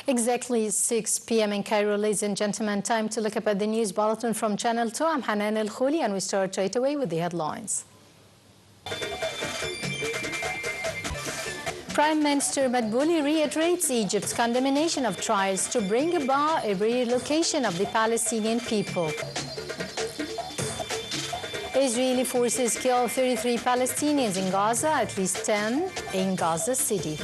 Exactly 6 p.m. in Cairo, ladies and gentlemen. Time to look up at the news bulletin from Channel 2. I'm Hanan Al-Khouli, and we start right away with the headlines. Prime Minister Madbouli reiterates Egypt's condemnation of trials to bring about a relocation of the Palestinian people. Israeli forces kill 33 Palestinians in Gaza, at least 10 in Gaza City.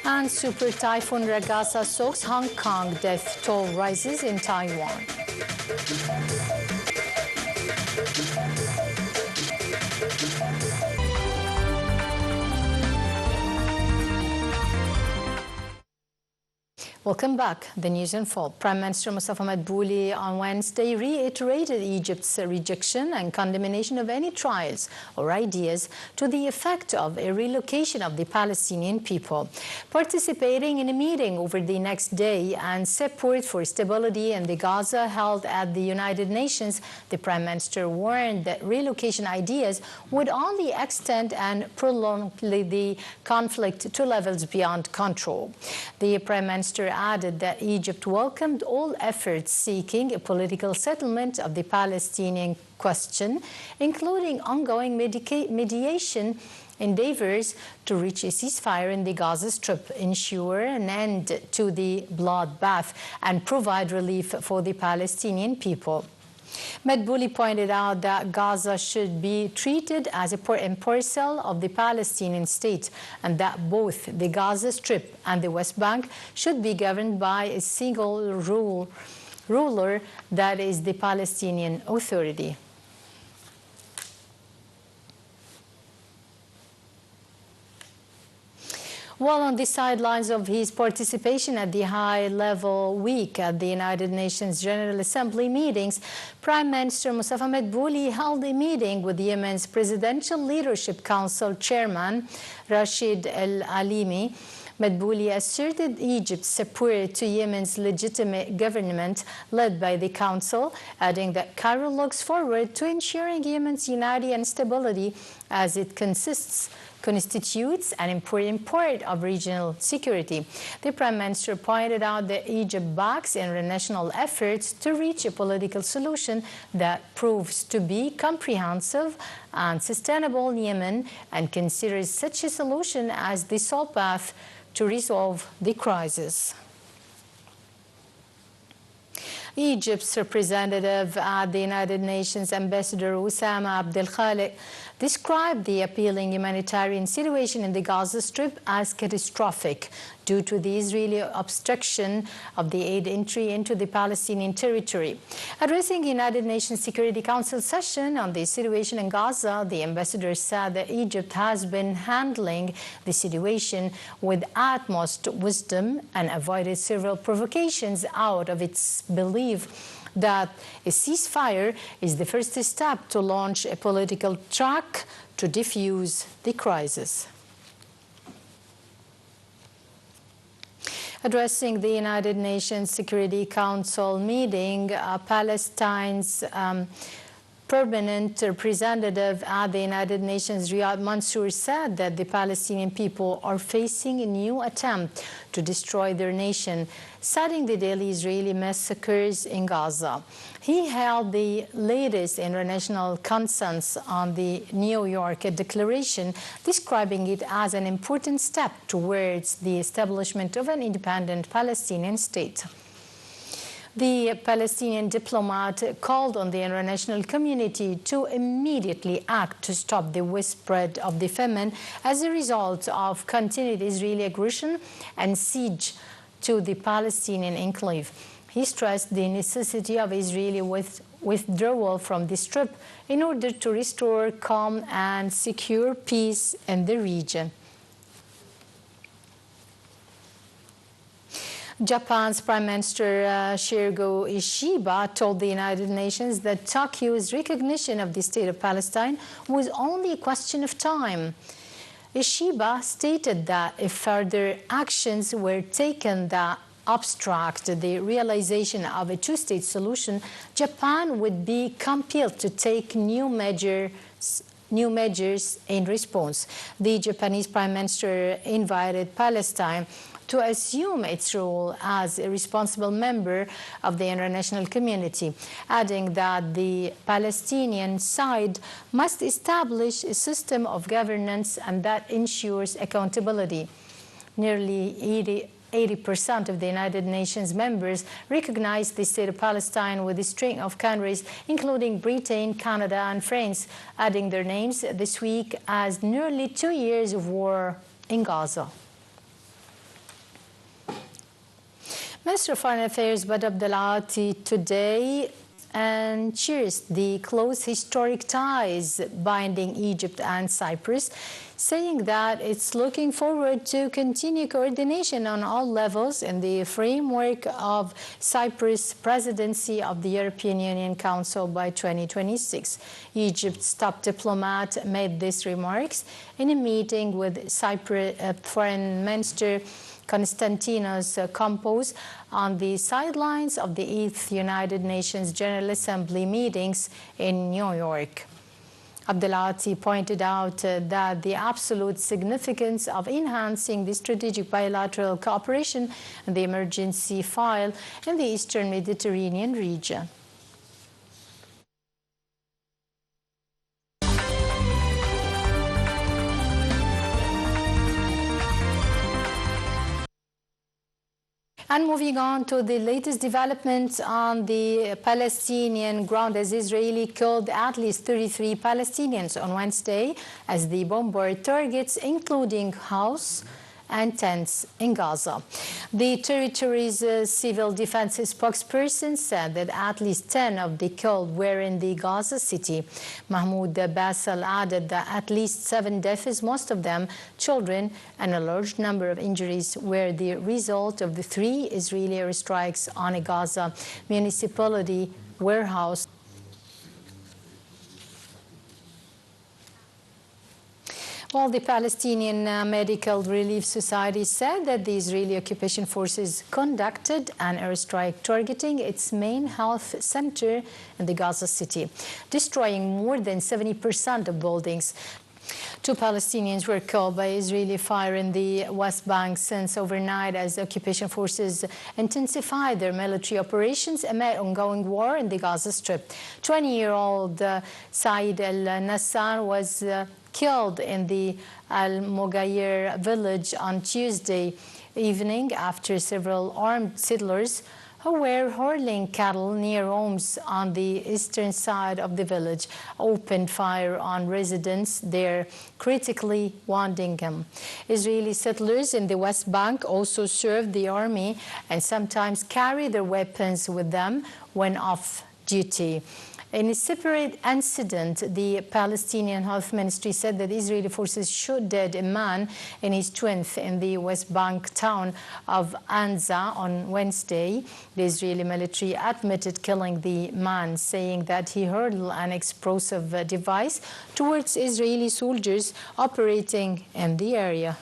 And Super Typhoon Ragasa soaks Hong Kong. Death toll rises in Taiwan. Welcome back. The news in full. Prime Minister Mustafa Madbouli on Wednesday reiterated Egypt's rejection and condemnation of any trials or ideas to the effect of a relocation of the Palestinian people. Participating in a meeting over the next day and support for stability in the Gaza held at the United Nations, the Prime Minister warned that relocation ideas would only extend and prolong the conflict to levels beyond control. The Prime Minister added that Egypt welcomed all efforts seeking a political settlement of the Palestinian question, including ongoing mediation endeavors to reach a ceasefire in the Gaza Strip, ensure an end to the bloodbath, and provide relief for the Palestinian people. Madbouli pointed out that Gaza should be treated as a part and parcel of the Palestinian state, and that both the Gaza Strip and the West Bank should be governed by a single ruler, that is the Palestinian Authority. While on the sidelines of his participation at the high-level week at the United Nations General Assembly meetings, Prime Minister Mustafa Madbouli held a meeting with Yemen's Presidential Leadership Council Chairman Rashid Al-Alimi. Madbouli asserted Egypt's support to Yemen's legitimate government led by the Council, adding that Cairo looks forward to ensuring Yemen's unity and stability as it constitutes an important part of regional security. The Prime Minister pointed out that Egypt backs international efforts to reach a political solution that proves to be comprehensive and sustainable in Yemen, and considers such a solution as the sole path to resolve the crisis. Egypt's representative at the United Nations, Ambassador Oussama Abdel Khaliq, described the appealing humanitarian situation in the Gaza Strip as catastrophic due to the Israeli obstruction of the aid entry into the Palestinian territory. Addressing the United Nations Security Council session on the situation in Gaza, the ambassador said that Egypt has been handling the situation with utmost wisdom and avoided several provocations out of its belief that a ceasefire is the first step to launch a political track to defuse the crisis. Addressing the United Nations Security Council meeting, Palestine's permanent representative at the United Nations, Riyad Mansour, said that the Palestinian people are facing a new attempt to destroy their nation, citing the daily Israeli massacres in Gaza. He held the latest international consensus on the New York Declaration, describing it as an important step towards the establishment of an independent Palestinian state. The Palestinian diplomat called on the international community to immediately act to stop the widespread of the famine as a result of continued Israeli aggression and siege to the Palestinian enclave. He stressed the necessity of Israeli withdrawal from the Strip in order to restore calm and secure peace in the region. Japan's Prime Minister Shigeru Ishiba told the United Nations that Tokyo's recognition of the State of Palestine was only a question of time. Ishiba stated that if further actions were taken that obstruct the realization of a two-state solution, Japan would be compelled to take new measures new measures in response. The Japanese Prime Minister invited Palestine to assume its role as a responsible member of the international community, adding that the Palestinian side must establish a system of governance and that ensures accountability. Nearly 80% of the United Nations members recognize the state of Palestine, with a string of countries, including Britain, Canada, and France, adding their names this week as nearly 2 years of war in Gaza. Minister of Foreign Affairs Badr Abdelati today cheers the close historic ties binding Egypt and Cyprus, saying that it's looking forward to continue coordination on all levels in the framework of Cyprus' presidency of the European Union Council by 2026. Egypt's top diplomat made these remarks in a meeting with Cyprus Foreign Minister Konstantinos Kompos on the sidelines of the 8th United Nations General Assembly meetings in New York. Abdelati pointed out that the absolute significance of enhancing the strategic bilateral cooperation and the emergency file in the Eastern Mediterranean region. And moving on to the latest developments on the Palestinian ground, as Israeli killed at least 33 Palestinians on Wednesday as they bombarded targets, including houses and tents in Gaza. The territory's civil defense spokesperson said that at least 10 of the killed were in the Gaza city. Mahmoud Basel added that at least 7 deaths, most of them children, and a large number of injuries were the result of the 3 Israeli airstrikes on a Gaza municipality warehouse. Well, the Palestinian Medical Relief Society said that the Israeli occupation forces conducted an airstrike targeting its main health center in the Gaza city, destroying more than 70% of buildings. 2 Palestinians were killed by Israeli fire in the West Bank since overnight as the occupation forces intensified their military operations amid ongoing war in the Gaza Strip. 20-year-old Saeed al-Nassar was killed in the Al-Mughayir village on Tuesday evening after several armed settlers who were hurling cattle near homes on the eastern side of the village opened fire on residents there, critically wounding them. Israeli settlers in the West Bank also served the army and sometimes carry their weapons with them when off duty. In a separate incident, the Palestinian Health Ministry said that Israeli forces shot dead a man in his 20s in the West Bank town of Anza on Wednesday. The Israeli military admitted killing the man, saying that he hurled an explosive device towards Israeli soldiers operating in the area.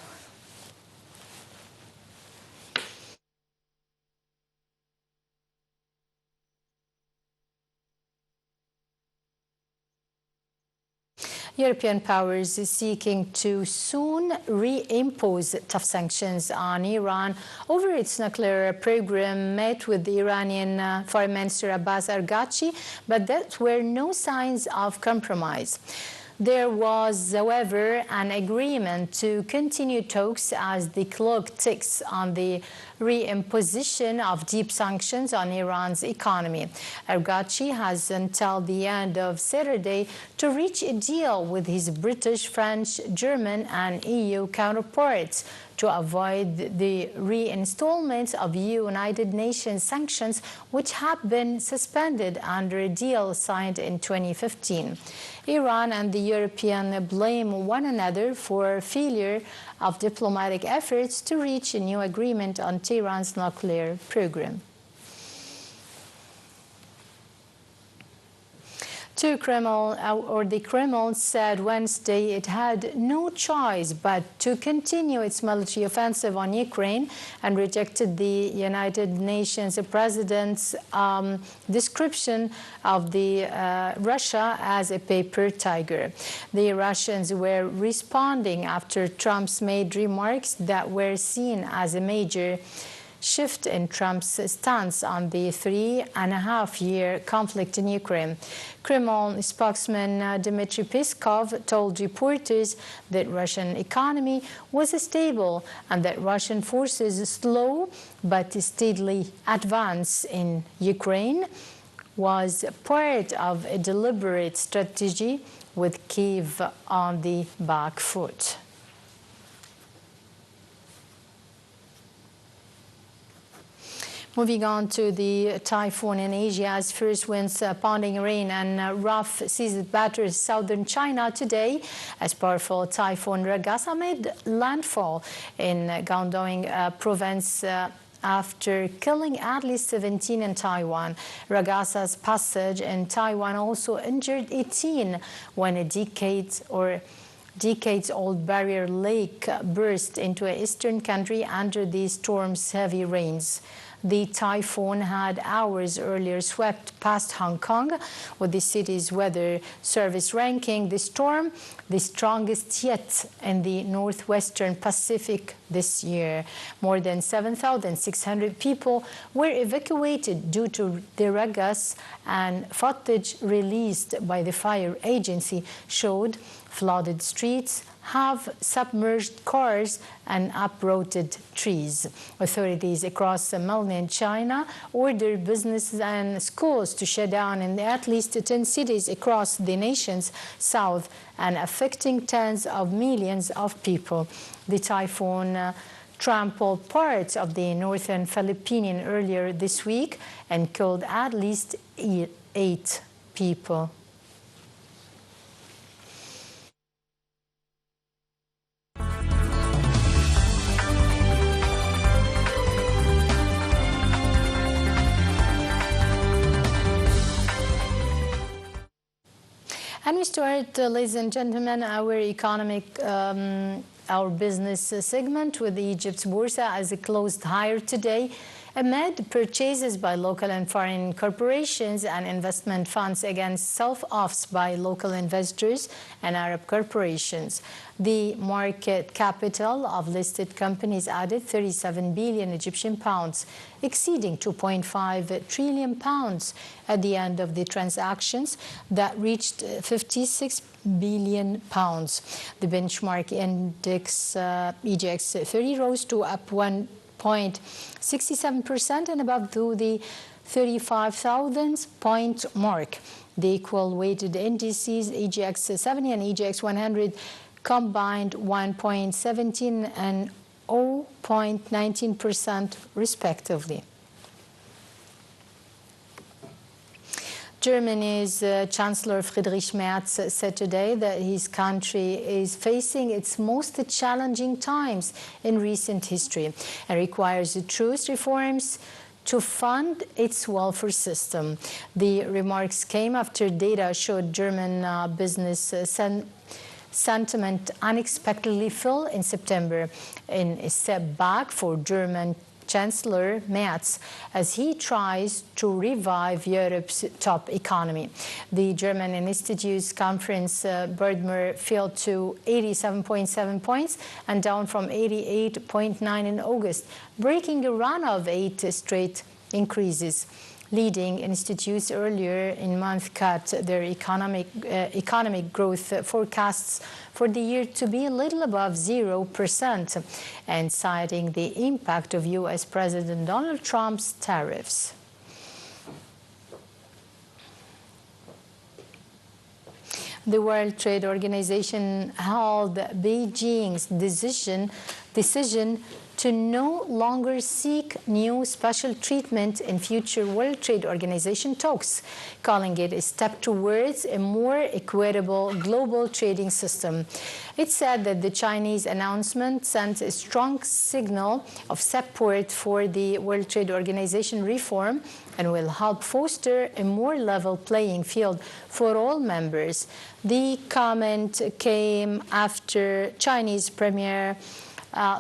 European powers is seeking to soon reimpose tough sanctions on Iran over its nuclear program, met with the Iranian Foreign Minister Abbas Araghchi, but there were no signs of compromise. There was, however, an agreement to continue talks as the clock ticks on the reimposition of deep sanctions on Iran's economy. Araghchi has until the end of Saturday to reach a deal with his British, French, German, and EU counterparts to avoid the reinstallment of United Nations sanctions, which have been suspended under a deal signed in 2015. Iran and the European blame one another for failure of diplomatic efforts to reach a new agreement on Tehran's nuclear program. The Kremlin said Wednesday it had no choice but to continue its military offensive on Ukraine and rejected the United Nations President's description of Russia as a paper tiger. The Russians were responding after Trump's made remarks that were seen as a major shift in Trump's stance on the 3.5-year conflict in Ukraine. Kremlin spokesman Dmitry Peskov told reporters that Russian economy was stable and that Russian forces slow but steadily advance in Ukraine was part of a deliberate strategy with Kyiv on the back foot. Moving on to the typhoon in Asia, as first winds, pounding rain and rough seas battered southern China today, as powerful typhoon Ragasa made landfall in Guangdong province after killing at least 17 in Taiwan. Ragasa's passage in Taiwan also injured 18 when a decades-old barrier lake burst into an eastern country under the storm's heavy rains. The typhoon had hours earlier swept past Hong Kong, with the city's weather service ranking the storm the strongest yet in the northwestern Pacific this year. More than 7,600 people were evacuated due to the Ragas, and footage released by the fire agency showed flooded streets, have submerged cars and uprooted trees. Authorities across mainland China ordered businesses and schools to shut down in at least 10 cities across the nation's south, and affecting tens of millions of people. The typhoon trampled parts of the northern Philippines earlier this week and killed at least 8 people. And we start, ladies and gentlemen, our business segment with Egypt's Boursa as it closed higher today amid purchases by local and foreign corporations and investment funds against self-offs by local investors and Arab corporations. The market capital of listed companies added 37 billion Egyptian pounds, exceeding 2.5 trillion pounds at the end of the transactions that reached 56 billion pounds. The benchmark index EGX 30 rose to up 1.67% and above to the 35,000 point mark. The equal weighted indices EGX 70 and EGX 100 combined 1.17 and 0.19% respectively. Germany's Chancellor Friedrich Merz said today that his country is facing its most challenging times in recent history and requires truth reforms to fund its welfare system. The remarks came after data showed German business sentiment unexpectedly fell in September, in a step back for German Chancellor Merz as he tries to revive Europe's top economy. The German Institute's conference Birdmer fell to 87.7 points and down from 88.9 in August, breaking a run of 8 straight increases. Leading institutes earlier in month cut their economic growth forecasts for the year to be a little above 0%, and citing the impact of U.S. President Donald Trump's tariffs. The World Trade Organization held Beijing's decision to no longer seek new special treatment in future World Trade Organization talks, calling it a step towards a more equitable global trading system. It said that the Chinese announcement sends a strong signal of support for the World Trade Organization reform and will help foster a more level playing field for all members. The comment came after Chinese Premier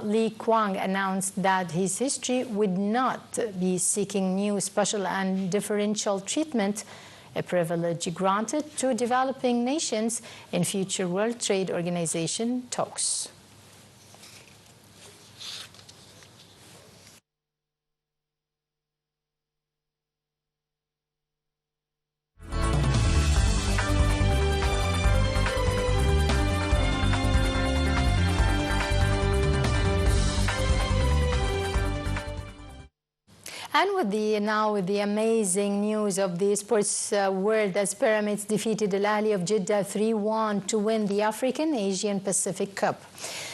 Li Qiang announced that his history would not be seeking new special and differential treatment, a privilege granted to developing nations in future World Trade Organization talks. And with the amazing news of the sports world, as Pyramids defeated Al-Ahli of Jeddah 3-1 to win the African Asian Pacific Cup.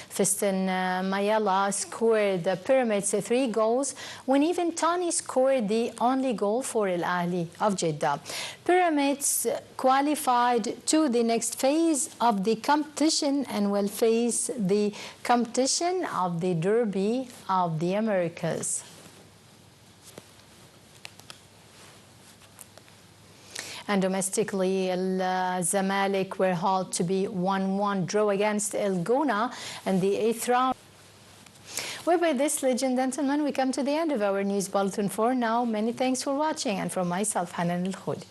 Fiston Mayala scored the Pyramids 3 goals when even Tani scored the only goal for Al-Ahli of Jeddah. Pyramids qualified to the next phase of the competition and will face the competition of the Derby of the Americas. And domestically, Zamalek were held to be 1-1 draw against El Gouna in the 8th round. Well, by this, ladies and gentlemen, we come to the end of our news bulletin for now. Many thanks for watching, and from myself, Hanan Al Kholi.